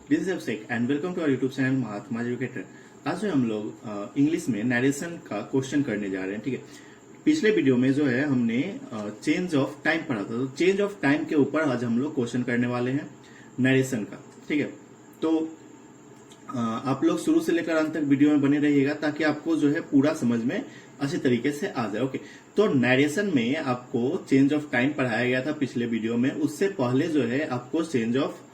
This is Abhishek and welcome to our YouTube channel Mahatma educator. आज जो हम लोग इंग्लिश में नरेशन का क्वेश्चन करने जा रहे हैं, ठीक है। पिछले वीडियो में जो है हमने चेंज ऑफ टाइम पढ़ा था, तो चेंज ऑफ टाइम के ऊपर आज हम लोग क्वेश्चन करने वाले हैं नरेशन का, ठीक है। तो आप लोग शुरू से लेकर अंत तक वीडियो में बने रहिएगा ताकि आपको जो है पूरा समझ में अच्छे तरीके से आ जाए। ओके, तो नरेशन में आपको चेंज ऑफ टाइम पढ़ाया गया था पिछले वीडियो में। उससे पहले जो है आपको चेंज ऑफ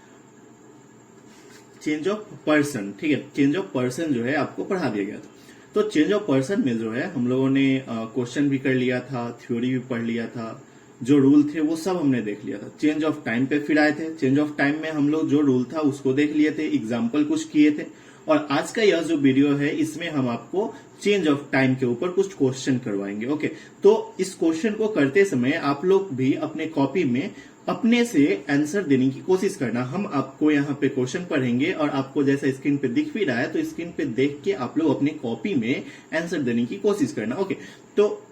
पर्सन, ठीक है, चेंज ऑफ पर्सन जो है आपको पढ़ा दिया गया था। तो चेंज ऑफ पर्सन में जो है हम लोगों ने क्वेश्चन भी कर लिया था, थ्योरी भी पढ़ लिया था, जो रूल थे वो सब हमने देख लिया था। चेंज ऑफ टाइम पे फिर आए थे। चेंज ऑफ टाइम में हम लोग जो रूल था उसको देख लिए थे, एग्जाम्पल कुछ किए थे। और आज का यह जो वीडियो है इसमें हम आपको चेंज ऑफ टाइम के ऊपर कुछ क्वेश्चन करवाएंगे। ओके, तो इस क्वेश्चन को करते समय आप लोग भी अपने कॉपी में अपने से आंसर देने की कोशिश करना। हम आपको यहाँ पे क्वेश्चन पढ़ेंगे और आपको जैसा स्क्रीन पे दिख भी रहा है तो स्क्रीन पे देख के आप लोग अपनी कॉपी में आंसर देने की कोशिश करना। ओके, तो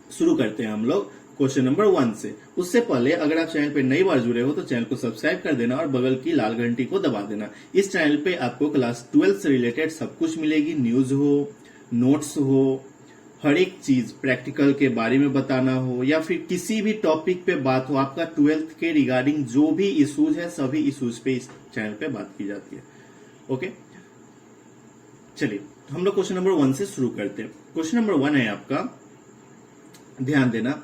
शुरू करते हैं हम लोग क्वेश्चन नंबर 1 से। उससे पहले अगर आप चैनल पे नई बार जुड़े हो तो चैनल को सब्सक्राइब कर देना और बगल की लाल घंटी को दबा देना। इस चैनल पे आपको क्लास 12 से रिलेटेड सब कुछ मिलेगी, न्यूज हो, नोट्स हो, हर एक चीज प्रैक्टिकल के बारे में बताना हो या फिर किसी भी टॉपिक पे बात हो, आपका 12th के रिगार्डिंग जो भी इश्यूज है सभी इश्यूज पे इस चैनल पे बात की जाती है। ओके, चलिए हम लोग क्वेश्चन नंबर 1 से शुरू करते हैं। क्वेश्चन नंबर 1 है आपका, ध्यान देना।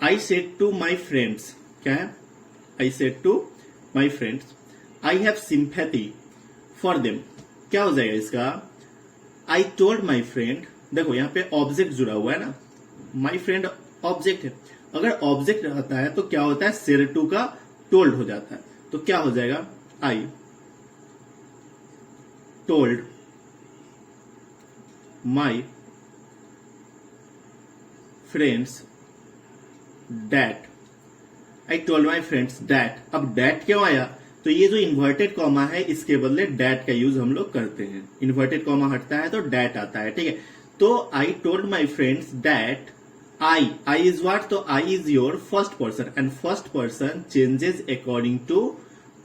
I said to my friends, क्या है? I said to my friends I have sympathy for them. क्या हो जाएगा इसका? आई टोल्ड माई फ्रेंड, देखो यहाँ पे ऑब्जेक्ट जुड़ा हुआ है ना, माई फ्रेंड ऑब्जेक्ट है। अगर ऑब्जेक्ट रहता है तो क्या होता है? सेड टू का टोल्ड हो जाता है। तो क्या हो जाएगा? I told my friends that. I told my friends that. अब दैट क्यों आया? तो ये जो इन्वर्टेड कॉमा है इसके बदले डैट का यूज हम लोग करते हैं। इन्वर्टेड कॉमा हटता है तो डैट आता है, ठीक है। तो I told my friends that I is what? तो I is your first person and first person changes according to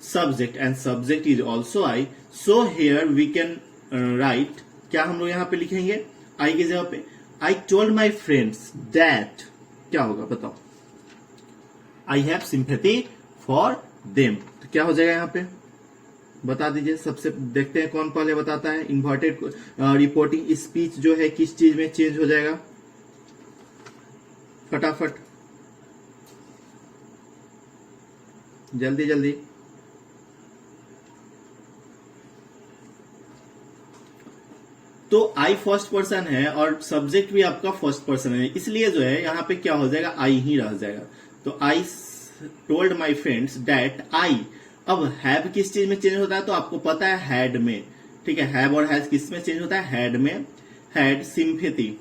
subject and subject is also I. So here we can write, क्या हम लोग यहां पे लिखेंगे आई की जगह पे? आई टोल्ड माई फ्रेंड्स दैट, क्या होगा बताओ? आई हैव सिंपैथी फॉर देम। तो क्या हो जाएगा यहाँ पे? बता दीजिए। सबसे देखते हैं कौन पहले बताता है। इन्वर्टेड रिपोर्टिंग स्पीच जो है किस चीज में चेंज हो जाएगा? फटाफट, जल्दी जल्दी। तो आई फर्स्ट पर्सन है और सब्जेक्ट भी आपका फर्स्ट पर्सन है, इसलिए जो है यहाँ पे क्या हो जाएगा? आई ही रह जाएगा। तो I told my friends that आई। अब हैव किस चीज में चेंज होता है? तो आपको पता है हैड में, ठीक है। हैव और हैज किस में चेंज होता है? हैड में। हैड सिंपैथी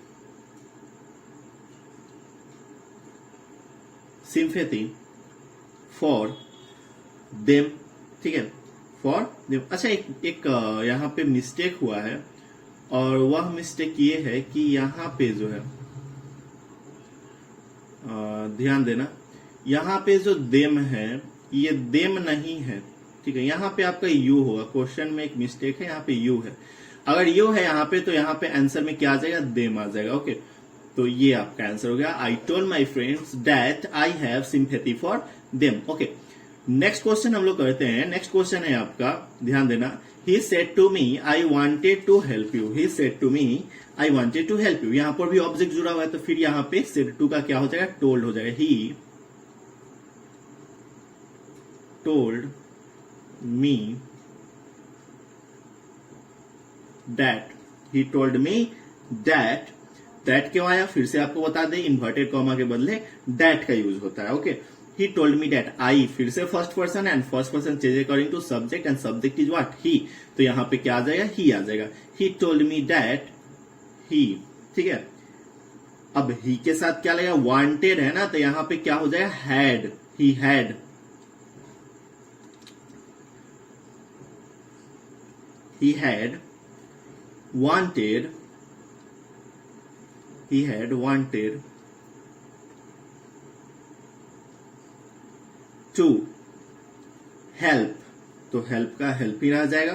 फॉर देम, ठीक है, फॉर देम। अच्छा, एक यहाँ पे मिस्टेक हुआ है और वह मिस्टेक ये है कि यहाँ पे जो है ध्यान देना, यहाँ पे जो देम है ये देम नहीं है, ठीक है। यहाँ पे आपका यू होगा। क्वेश्चन में एक मिस्टेक है, यहाँ पे यू है। अगर यू है यहाँ पे तो यहाँ पे आंसर में क्या आ जाएगा? देम आ जाएगा। ओके, तो ये आपका आंसर हो गया। आई told my friends that I have sympathy for them. Okay, next question हम लोग करते हैं। नेक्स्ट क्वेश्चन है आपका, ध्यान देना। He said to me I wanted to help you. He said to me I wanted to help you. यहाँ पर भी ऑब्जेक्ट जुड़ा हुआ है तो फिर यहाँ पे सेड टू का क्या हो जाएगा? टोल्ड हो जाएगा। He told me that. He told me that. That क्यों आया? फिर से आपको बता दें, इन्वर्टेड कॉमा के बदले दैट का यूज होता है। Okay, he told me that. I फिर से first person and first person change according to subject and subject is what? He. तो यहां पे क्या आ जाएगा? ही आ जाएगा। ही टोल्ड मी दैट ही, ठीक है। अब ही के साथ क्या लगेगा? वांटेड है ना, तो यहां पे क्या हो जाएगा? Had. He had. He had wanted to help. तो हेल्प का हेल्प ही रह जाएगा।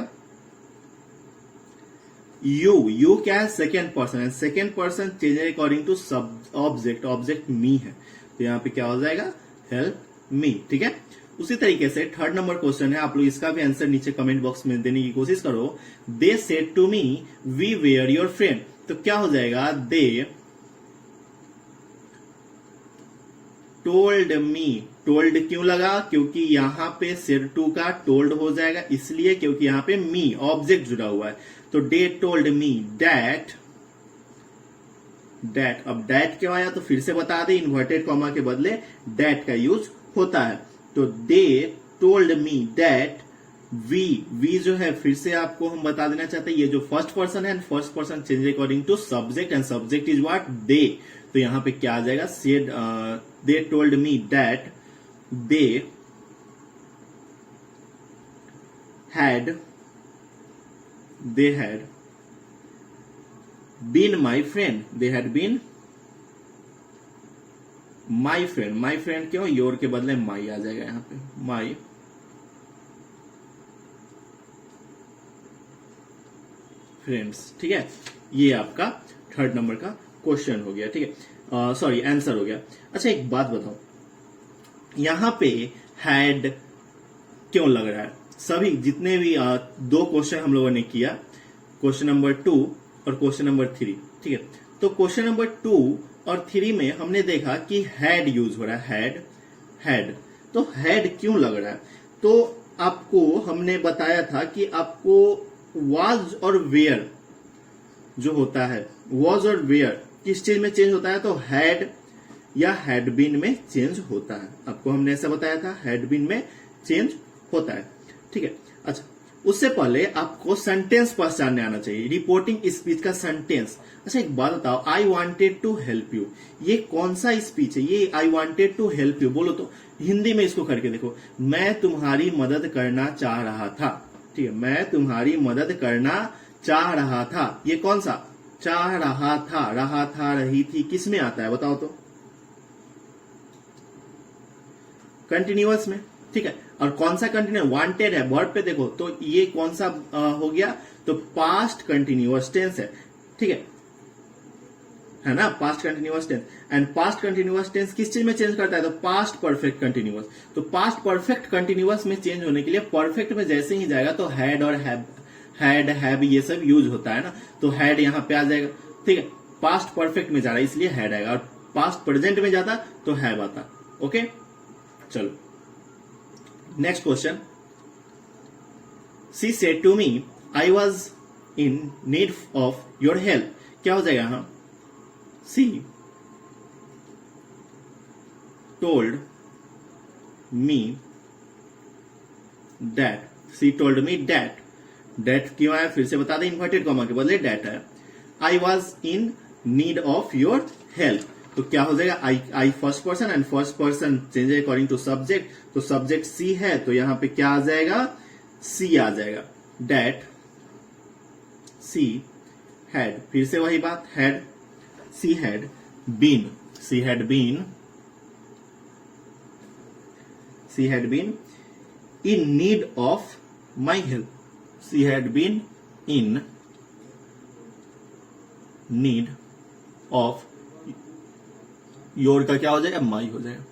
यू क्या है, सेकेंड पर्सन है, second person change according to सब ऑब्जेक्ट, ऑब्जेक्ट मी है, तो यहाँ पे क्या हो जाएगा, हेल्प मी। ठीक है, उसी तरीके से थर्ड नंबर क्वेश्चन है, आप लोग इसका भी आंसर नीचे कमेंट बॉक्स में देने की कोशिश करो। They said to me we were your friend, तो क्या हो जाएगा, दे टोल्ड मी, टोल्ड क्यों लगा, क्योंकि यहां पे सेड टू का टोल्ड हो जाएगा, इसलिए क्योंकि यहां पे मी ऑब्जेक्ट जुड़ा हुआ है, तो they told me that, that, अब दैट क्यों आया, तो फिर से बता दे, इन्वर्टेड कॉमा के बदले दैट का यूज होता है, तो they told me that we जो है, फिर से आपको हम बता देना चाहते हैं, ये जो फर्स्ट पर्सन है, first person change according to subject and subject is what, they, तो यहां पे क्या आ जाएगा, said, they told me that they had been my friend, they had been my friend, my friend क्यों, योर के बदले माई आ जाएगा यहां पे, माई फ्रेंड्स। ठीक है, ये आपका थर्ड नंबर का क्वेश्चन हो गया। ठीक है, सॉरी आंसर हो गया। अच्छा एक बात बताओ, यहां पे हैड क्यों लग रहा है, सभी जितने भी दो क्वेश्चन हम लोगों ने किया, क्वेश्चन नंबर 2 और क्वेश्चन नंबर 3, ठीक है, तो क्वेश्चन नंबर 2 और 3 में हमने देखा कि हैड यूज हो रहा है, हैड, तो हैड क्यों लग रहा है, तो आपको हमने बताया था कि आपको वाज और वेयर जो होता है, वाज और वेयर किस चीज में चेंज होता है, तो हैड या हैड बीन में चेंज होता है, आपको हमने ऐसा बताया था, हैड बीन में चेंज होता है। ठीक है, अच्छा उससे पहले आपको सेंटेंस पहचानने आना चाहिए, रिपोर्टिंग स्पीच का सेंटेंस। अच्छा एक बात बताओ, I wanted to help you, ये कौन सा स्पीच है, ये I wanted to help you, बोलो तो हिंदी में इसको करके देखो, मैं तुम्हारी मदद करना चाह रहा था। ठीक है, मैं तुम्हारी मदद करना चाह रहा था, ये कौन सा, चाह रहा था, रही थी, किस में आता है बताओ तो, कंटिन्यूअस में। ठीक है, और कौन सा कंटिन्यूअस, वांटेड है, वर्ब पे देखो तो ये कौन सा हो गया, तो पास्ट कंटिन्यूअस टेंस है। ठीक है ना, past continuous tense, and past continuous tense किस चीज में चेंज करता है, तो पास्ट परफेक्ट कंटिन्यूअस, तो पास्ट परफेक्ट कंटिन्यूअस में चेंज होने के लिए परफेक्ट में जैसे ही जाएगा तो हैड और हैव ये सब यूज होता है ना, तो हैड यहां पे आ जाएगा। ठीक है, पास्ट परफेक्ट में जा रहा है इसलिए हैड आएगा, और पास्ट प्रेजेंट में जाता तो हैव आता। ओके, चलो next question, she said to me I was in need of your help, क्या हो जाएगा, हाँ, she told me that, she told me that, that क्यों आया, फिर से बता दें, इन्वर्टेड कॉमा के बदले डेट है, I was in need of your help, तो क्या हो जाएगा, I first person and first person change according to subject, तो सब्जेक्ट सी है, तो यहां पे क्या आ जाएगा, सी आ जाएगा, डेट सी हैड, फिर से वही बात, had, she had been, she had been in need of my help, she had been in need of, your का क्या हो जाएगा, माई हो जाएगा,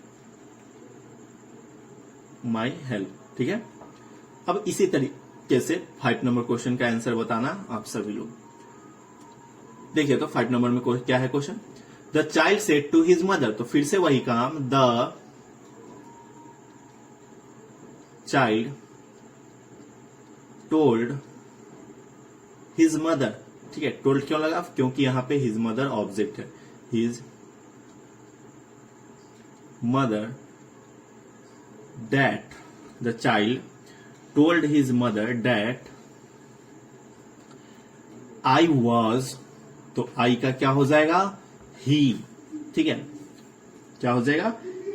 माई हेल्प। ठीक है, अब इसी तरीके से 5 नंबर क्वेश्चन का आंसर बताना आप सभी लोग। देखिए तो 5 नंबर में क्या है question, the child said to his mother, तो फिर से वही काम, the child told his mother. ठीक है, टोल्ड क्यों लगा, क्योंकि यहां पे हिज मदर ऑब्जेक्ट है, his mother that the child told his mother that I was, तो I का क्या हो जाएगा, he। ठीक है, क्या हो जाएगा,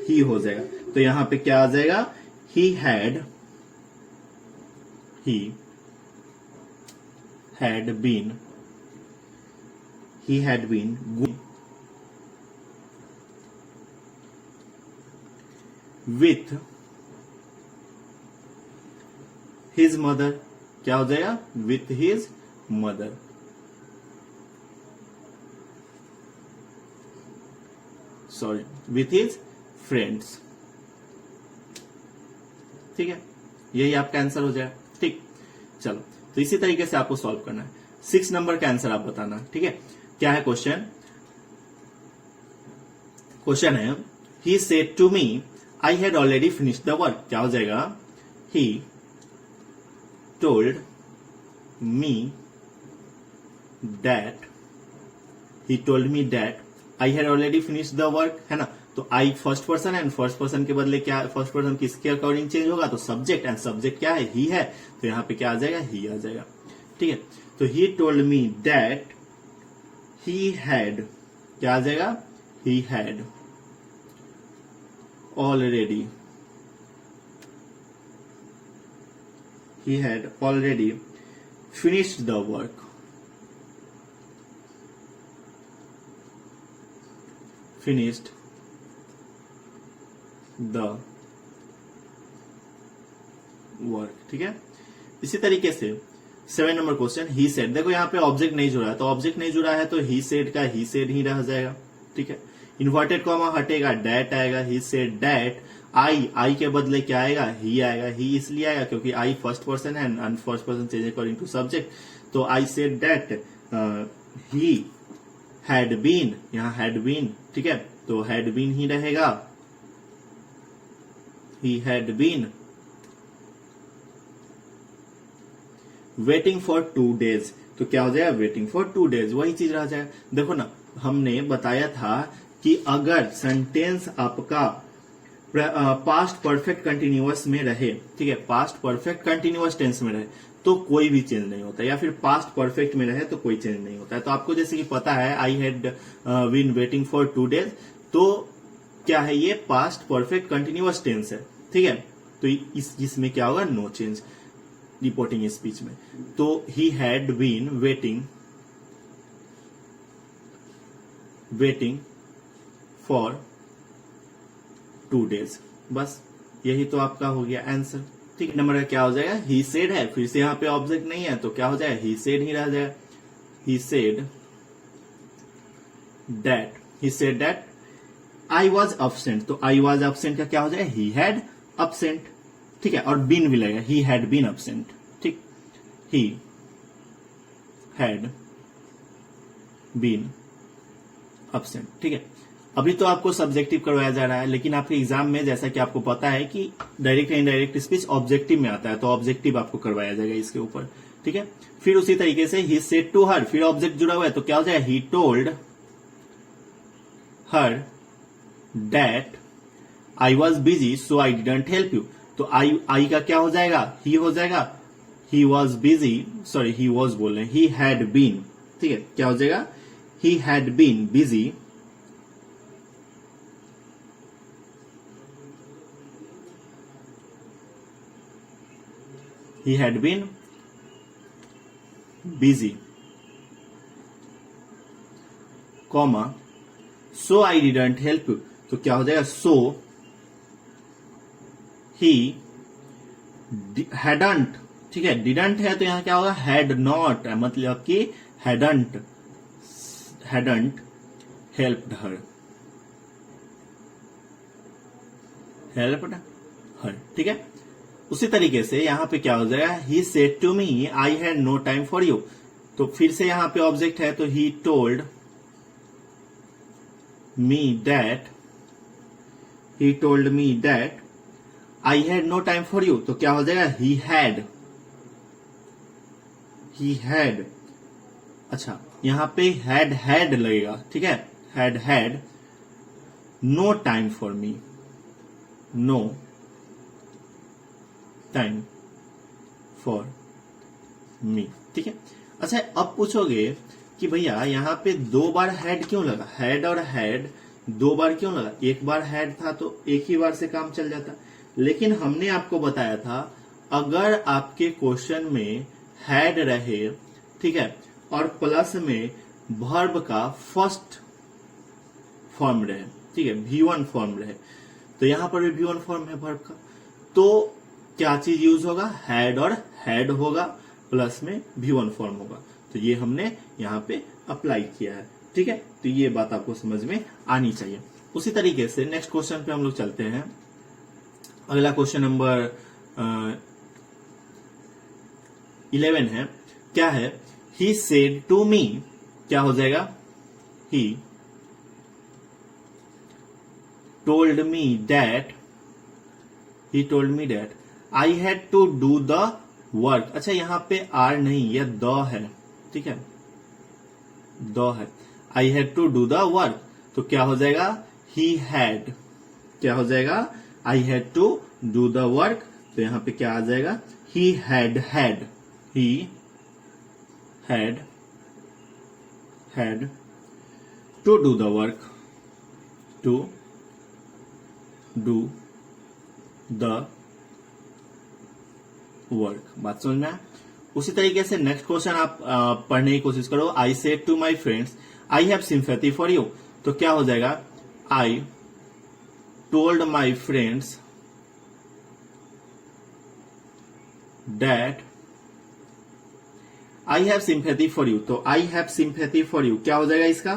he हो जाएगा, तो यहां पे क्या आ जाएगा, he had been good with his mother, क्या हो जाएगा, with his mother. Sorry, with his friends. ठीक है, यही आपका आंसर हो जाएगा। ठीक, चलो, तो इसी तरीके से आपको सॉल्व करना है। 6 नंबर का आंसर आप बताना। ठीक है, क्या है क्वेश्चन? क्वेश्चन है, he said to me I had already finished the work. क्या हो जाएगा? He told me that, he told me that I had already finished the work, है ना। तो आई फर्स्ट पर्सन है, एंड फर्स्ट पर्सन के बदले क्या, फर्स्ट पर्सन किसके अकॉर्डिंग चेंज होगा? तो सब्जेक्ट, एंड सब्जेक्ट क्या है? ही है, तो यहां पे क्या आ जाएगा? ही आ जाएगा। ठीक है, तो he told me that he had, क्या आ जाएगा? He had already, he had already finished the work, finished the work। ठीक है, इसी तरीके से 7 नंबर क्वेश्चन, ही सेड। देखो यहाँ पे ऑब्जेक्ट नहीं जुड़ा है, तो ऑब्जेक्ट नहीं जुड़ा है तो ही सेड का ही सेड ही रह जाएगा। ठीक है, इन्वर्टेड कॉमा हटेगा, डैट आएगा, ही सेड डैट। आई के बदले क्या आएगा? ही आएगा। ही इसलिए आएगा क्योंकि आई फर्स्ट पर्सन है, and first person change according to subject. तो I said that he had been, यहाँ हैड बीन। ठीक है, तो हैड बीन ही रहेगा, he had been waiting for 2 days। तो क्या हो जाएगा? वेटिंग फॉर 2 days, वही चीज रह जाएगा। देखो ना, हमने बताया था कि अगर सेंटेंस आपका पास्ट परफेक्ट कंटिन्यूअस में रहे, ठीक है, पास्ट परफेक्ट कंटिन्यूअस टेंस में रहे तो कोई भी चेंज नहीं होता, या फिर पास्ट परफेक्ट में रहे तो कोई चेंज नहीं होता है। तो आपको जैसे कि पता है I had been waiting for 2 days, तो क्या है? ये पास्ट परफेक्ट कंटिन्यूअस टेंस है। ठीक है, तो इसमें क्या होगा? नो चेंज रिपोर्टिंग स्पीच में। तो he had been waiting for 2 days, बस यही तो आपका हो गया आंसर। ठीक है, नंबर का क्या हो जाएगा? ही सेड है, फिर से यहाँ पे ऑब्जेक्ट नहीं है तो क्या हो जाएगा? ही सेड ही रह जाएगा। He said that I was absent, तो आई वॉज absent का क्या हो जाएगा? He had absent। ठीक है, और बीन भी लगेगा, ही हैड बीन absent। ठीक, ही हैड बीन absent। ठीक है, अभी तो आपको सब्जेक्टिव करवाया जा रहा है, लेकिन आपके एग्जाम में जैसा कि आपको पता है कि डायरेक्ट या इनडायरेक्ट स्पीच ऑब्जेक्टिव में आता है, तो ऑब्जेक्टिव आपको करवाया जाएगा इसके ऊपर। ठीक है, फिर उसी तरीके से ही सेड टू हर, फिर ऑब्जेक्ट जुड़ा हुआ है तो क्या हो जाएगा? He told her that I was busy so I didn't help you. तो आई का क्या हो जाएगा? ही हो जाएगा। He was busy, sorry he was बोल रहे हैं, ही हैड बीन। ठीक है, क्या हो जाएगा? He had been busy he had been busy, comma so I didn't help you। तो क्या हो जाएगा? so he hadn't, ठीक है, didn't है तो यहां क्या होगा? had not, मतलब कि hadn't helped her, ठीक है। उसी तरीके से यहां पे क्या हो जाएगा? He said to me I had no time for you, तो फिर से यहां पे ऑब्जेक्ट है तो he told me that I had no time for you, तो क्या हो जाएगा? ही हैड, अच्छा यहां पे हैड लगेगा। ठीक है, had no time for me, no time for me. ठीक है, अच्छा अब पूछोगे कि भैया यहाँ पे 2 बार हैड क्यों लगा? हैड और हैड 2 बार क्यों लगा? एक बार हैड था तो एक ही बार से काम चल जाता, लेकिन हमने आपको बताया था अगर आपके क्वेश्चन में हैड रहे, ठीक है, और प्लस में वर्ब का फर्स्ट फॉर्म रहे, ठीक है, V1 फॉर्म रहे, तो यहां पर भी V1 फॉर्म है वर्ब का, तो क्या चीज यूज होगा, हैड और हैड होगा, प्लस में V1 फॉर्म होगा। तो ये हमने यहाँ पे अप्लाई किया है, ठीक है। तो ये बात आपको समझ में आनी चाहिए। उसी तरीके से नेक्स्ट क्वेश्चन पे हम लोग चलते हैं। अगला क्वेश्चन नंबर 11 है। क्या है, ही सेड टू मी, क्या हो जाएगा, ही told me that I had to do the work। अच्छा यहां पे आर नहीं, यह द है, ठीक है, द है। I had to do the work, तो क्या हो जाएगा, he had, क्या हो जाएगा, I had to do the work, तो यहां पे क्या आ जाएगा, he had to do the work, to do the work। बात समझ में आया। उसी तरीके से नेक्स्ट क्वेश्चन आप पढ़ने की कोशिश करो। I said to my friends I have sympathy for you, तो क्या हो जाएगा, I told my friends that I have sympathy for you. तो I have sympathy for you क्या हो जाएगा इसका,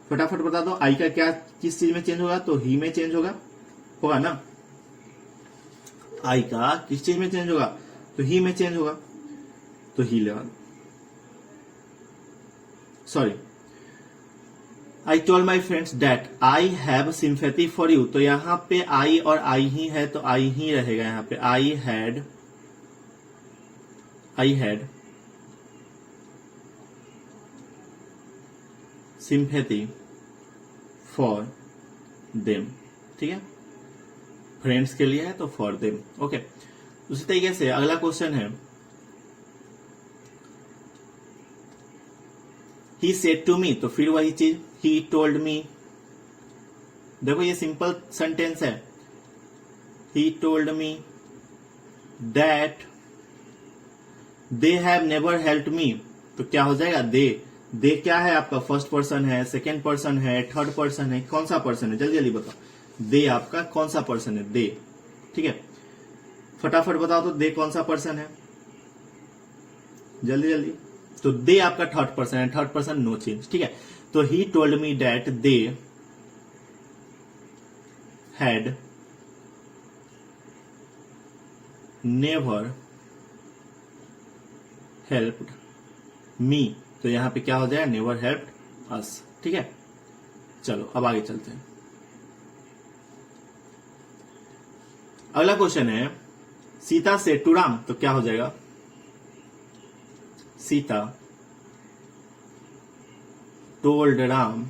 फटाफट बता दो। आई का क्या किस चीज में चेंज होगा, तो ही में चेंज होगा ना। आई का किस चीज में चेंज होगा, तो ही में चेंज होगा, तो ही लगा दो। Sorry, I told my friends that I have sympathy for you, तो यहां पे आई और आई ही है, तो आई ही रहेगा यहां पे। I had sympathy for them, ठीक है, फ्रेंड्स के लिए है तो फॉर देम, ओके। उसी तरीके से अगला क्वेश्चन है, ही सेड टू मी, तो फिर वही चीज, ही टोल्ड मी। देखो ये सिंपल सेंटेंस है, ही told me that they have never helped me, तो क्या हो जाएगा, दे क्या है आपका, फर्स्ट पर्सन है, सेकेंड पर्सन है, थर्ड पर्सन है, कौन सा पर्सन है, जल्दी जल्दी बताओ। दे आपका कौन सा पर्सन है, दे, ठीक है, फटाफट बताओ तो दे कौन सा पर्सन है, जल्दी जल्दी। तो दे आपका थर्ड पर्सन है, थर्ड पर्सन नो चेंज, ठीक है। तो he told me that they had never helped me, तो यहां पे क्या हो जाएगा, नेवर हेल्प्ड अस, ठीक है। चलो अब आगे चलते हैं। अगला क्वेश्चन है, सीता सेड टू राम, तो क्या हो जाएगा, Sita told Ram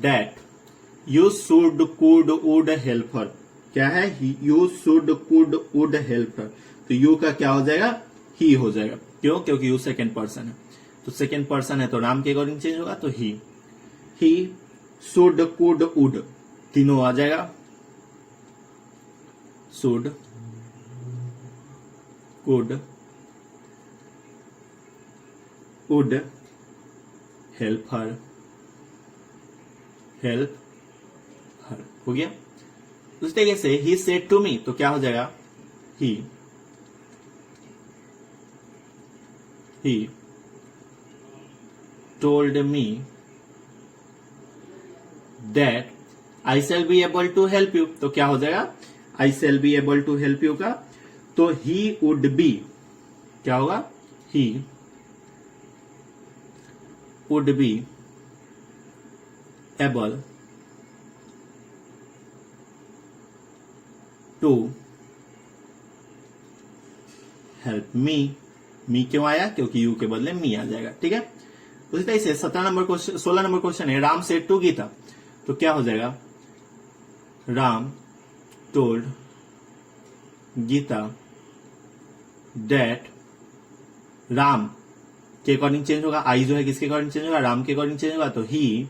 that you should could would help her, क्या है, you should could would help her, तो यू का क्या हो जाएगा, ही हो जाएगा। क्यों, क्योंकि यू सेकेंड पर्सन है, तो सेकेंड पर्सन है तो राम के अकॉर्डिंग चेंज होगा, तो ही शुड कुड वुड तीनों आ जाएगा, should could would help her हो गया। उस तरीके से ही सेड टू मी, तो क्या हो जाएगा, ही told me that I shall be able to help you, तो क्या हो जाएगा, I shall be able to help you का, तो he would be क्या होगा, he would be able to help me, मी क्यों आया, क्योंकि यू के बदले मी आ जाएगा, ठीक है। उसी तरह से 16 नंबर क्वेश्चन है, राम सेड टू गीता, तो क्या हो जाएगा, राम टोल्ड गीता दैट, राम के अकॉर्डिंग चेंज होगा, आई जो है किसके अकॉर्डिंग चेंज होगा, राम के अकॉर्डिंग चेंज होगा, तो ही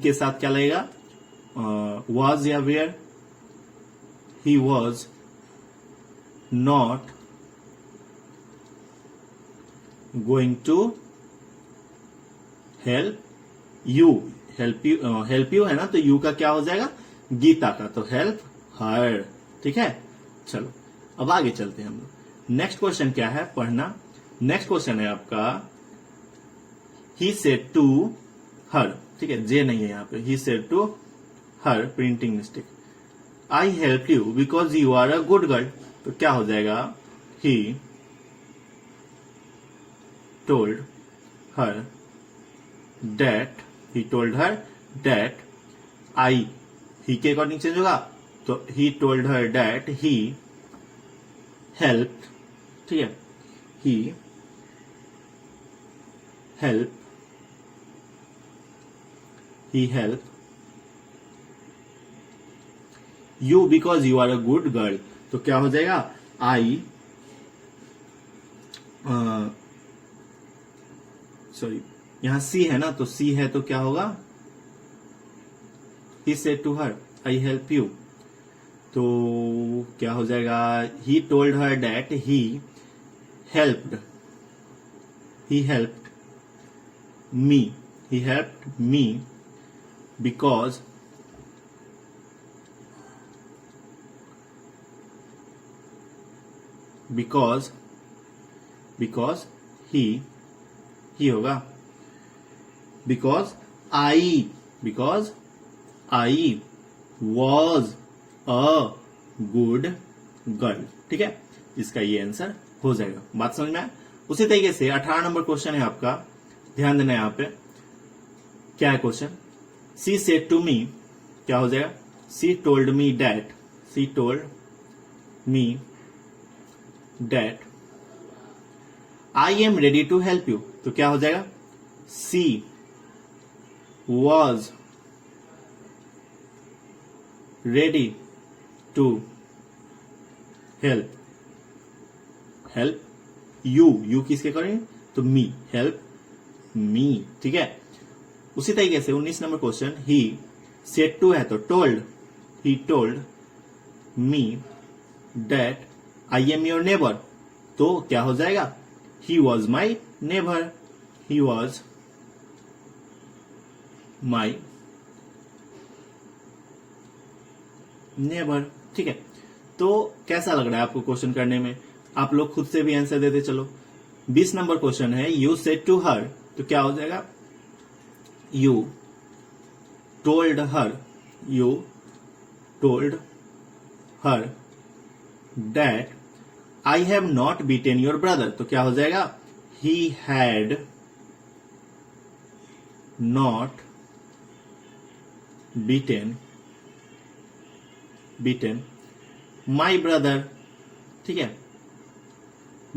के साथ क्या लगेगा, वॉज या were, he was not going to help you है ना, तो यू का क्या हो जाएगा, गीता का, तो हेल्प हर, ठीक है, चलो अब आगे चलते हैं हम लोग। नेक्स्ट क्वेश्चन क्या है, पढ़ना। नेक्स्ट क्वेश्चन है आपका ही सेड टू हर, ठीक है, जे नहीं है यहाँ पे, he said to her, printing mistake, I help you because you are a good girl. तो क्या हो जाएगा, he told her that, he told her that I, he के अकॉर्डिंग चेंज होगा, तो he told her that he help, ठीक है, he help, he help you because you are a good girl। तो क्या हो जाएगा, आई सॉरी यहां सी है ना, तो सी है तो क्या होगा, he said to her I help you। तो क्या हो जाएगा, he told her that he helped me because he होगा, because I was a good girl, ठीक है, इसका ये आंसर हो जाएगा। बात समझ में आया। उसी तरीके से 18 नंबर क्वेश्चन है आपका, ध्यान देना यहाँ पे क्या है question, she said to me, क्या हो जाएगा, she told me that I am ready to help you. तो क्या हो जाएगा, she was ready to help you किसके अकॉर्डिंग, तो मी, हेल्प मी, ठीक है। उसी तरीके से 19 number question, he said to है तो told, he told me that I am your neighbour. तो क्या हो जाएगा, he was my neighbour, he was my neighbour, ठीक है। तो कैसा लग रहा है आपको क्वेश्चन करने में, आप लोग खुद से भी आंसर देते चलो। 20 नंबर क्वेश्चन है, यू सेड टू हर, तो क्या हो जाएगा, you told her that I have not beaten your brother. तो क्या हो जाएगा, he had not beaten my brother, ठीक है,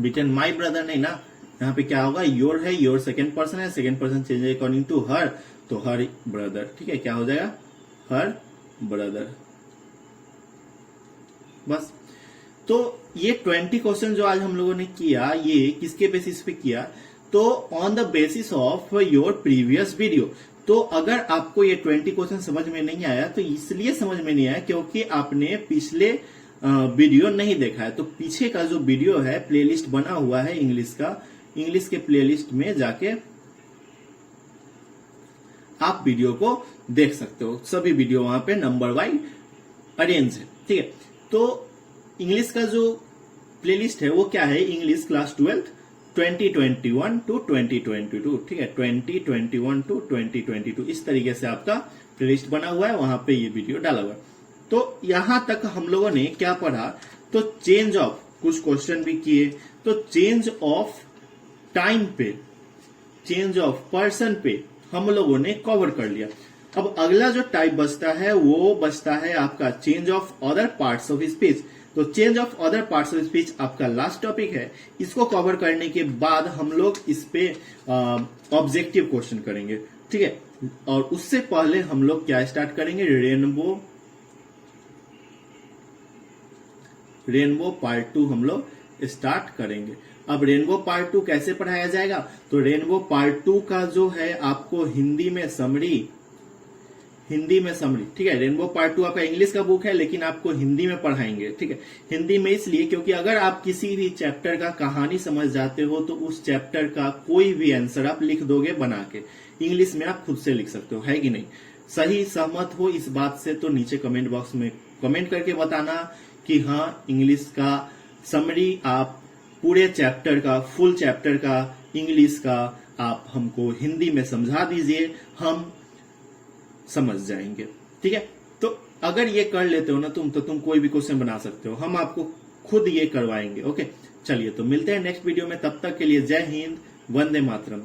बीटेन माई ब्रदर नहीं ना, यहाँ पे क्या होगा, योर है, योर सेकेंड पर्सन है, second person change according to her, तो हर ब्रदर, ठीक है, क्या हो जाएगा, हर ब्रदर। बस। तो ये 20 क्वेश्चन जो आज हम लोगों ने किया, ये किसके बेसिस पे किया, तो on the basis of your previous video. तो अगर आपको ये 20 क्वेश्चन समझ में नहीं आया, तो इसलिए समझ में नहीं आया क्योंकि आपने पिछले वीडियो नहीं देखा है। तो पीछे का जो वीडियो है, प्लेलिस्ट बना हुआ है इंग्लिश का, इंग्लिश के प्लेलिस्ट में जाके आप वीडियो को देख सकते हो। सभी वीडियो वहां पे नंबर वाइज अरेंज है, ठीक है। तो इंग्लिश का जो प्लेलिस्ट है वो क्या है, इंग्लिश क्लास 12 2021 टू 2022, ठीक है, 2021 टू 2022, इस तरीके से आपका प्लेलिस्ट बना हुआ है, वहां पे ये वीडियो डाला हुआ है। तो यहां तक हम लोगों ने क्या पढ़ा, तो चेंज ऑफ, कुछ क्वेश्चन भी किए, तो चेंज ऑफ टाइम पे, चेंज ऑफ पर्सन पे हम लोगों ने कवर कर लिया। अब अगला जो टाइप बचता है वो बचता है आपका change of other parts of speech. तो change of other parts of speech आपका लास्ट टॉपिक है। इसको कवर करने के बाद हम लोग इस पे ऑब्जेक्टिव क्वेश्चन करेंगे, ठीक है। और उससे पहले हम लोग क्या स्टार्ट करेंगे, रेनबो पार्ट 2 हम लोग स्टार्ट करेंगे। अब रेनबो पार्ट 2 कैसे पढ़ाया जाएगा, तो रेनबो पार्ट 2 का जो है आपको हिंदी में समरी, ठीक है। रेनबो पार्ट 2 आपका इंग्लिश का बुक है, लेकिन आपको हिंदी में पढ़ाएंगे, ठीक है। हिंदी में इसलिए क्योंकि अगर आप किसी भी चैप्टर का कहानी समझ जाते हो तो उस चैप्टर का कोई भी आंसर आप लिख दोगे बना के, इंग्लिश में आप खुद से लिख सकते हो, है कि नहीं। सही सहमत हो इस बात से तो नीचे कमेंट बॉक्स में कमेंट करके बताना कि हाँ इंग्लिश का समरी आप पूरे चैप्टर का, फुल चैप्टर का इंग्लिश का आप हमको हिंदी में समझा दीजिए, हम समझ जाएंगे। ठीक है, तो अगर ये कर लेते हो ना तो तुम कोई भी क्वेश्चन बना सकते हो, हम आपको खुद ये करवाएंगे। ओके, चलिए तो मिलते हैं नेक्स्ट वीडियो में, तब तक के लिए जय हिंद, वंदे मातरम।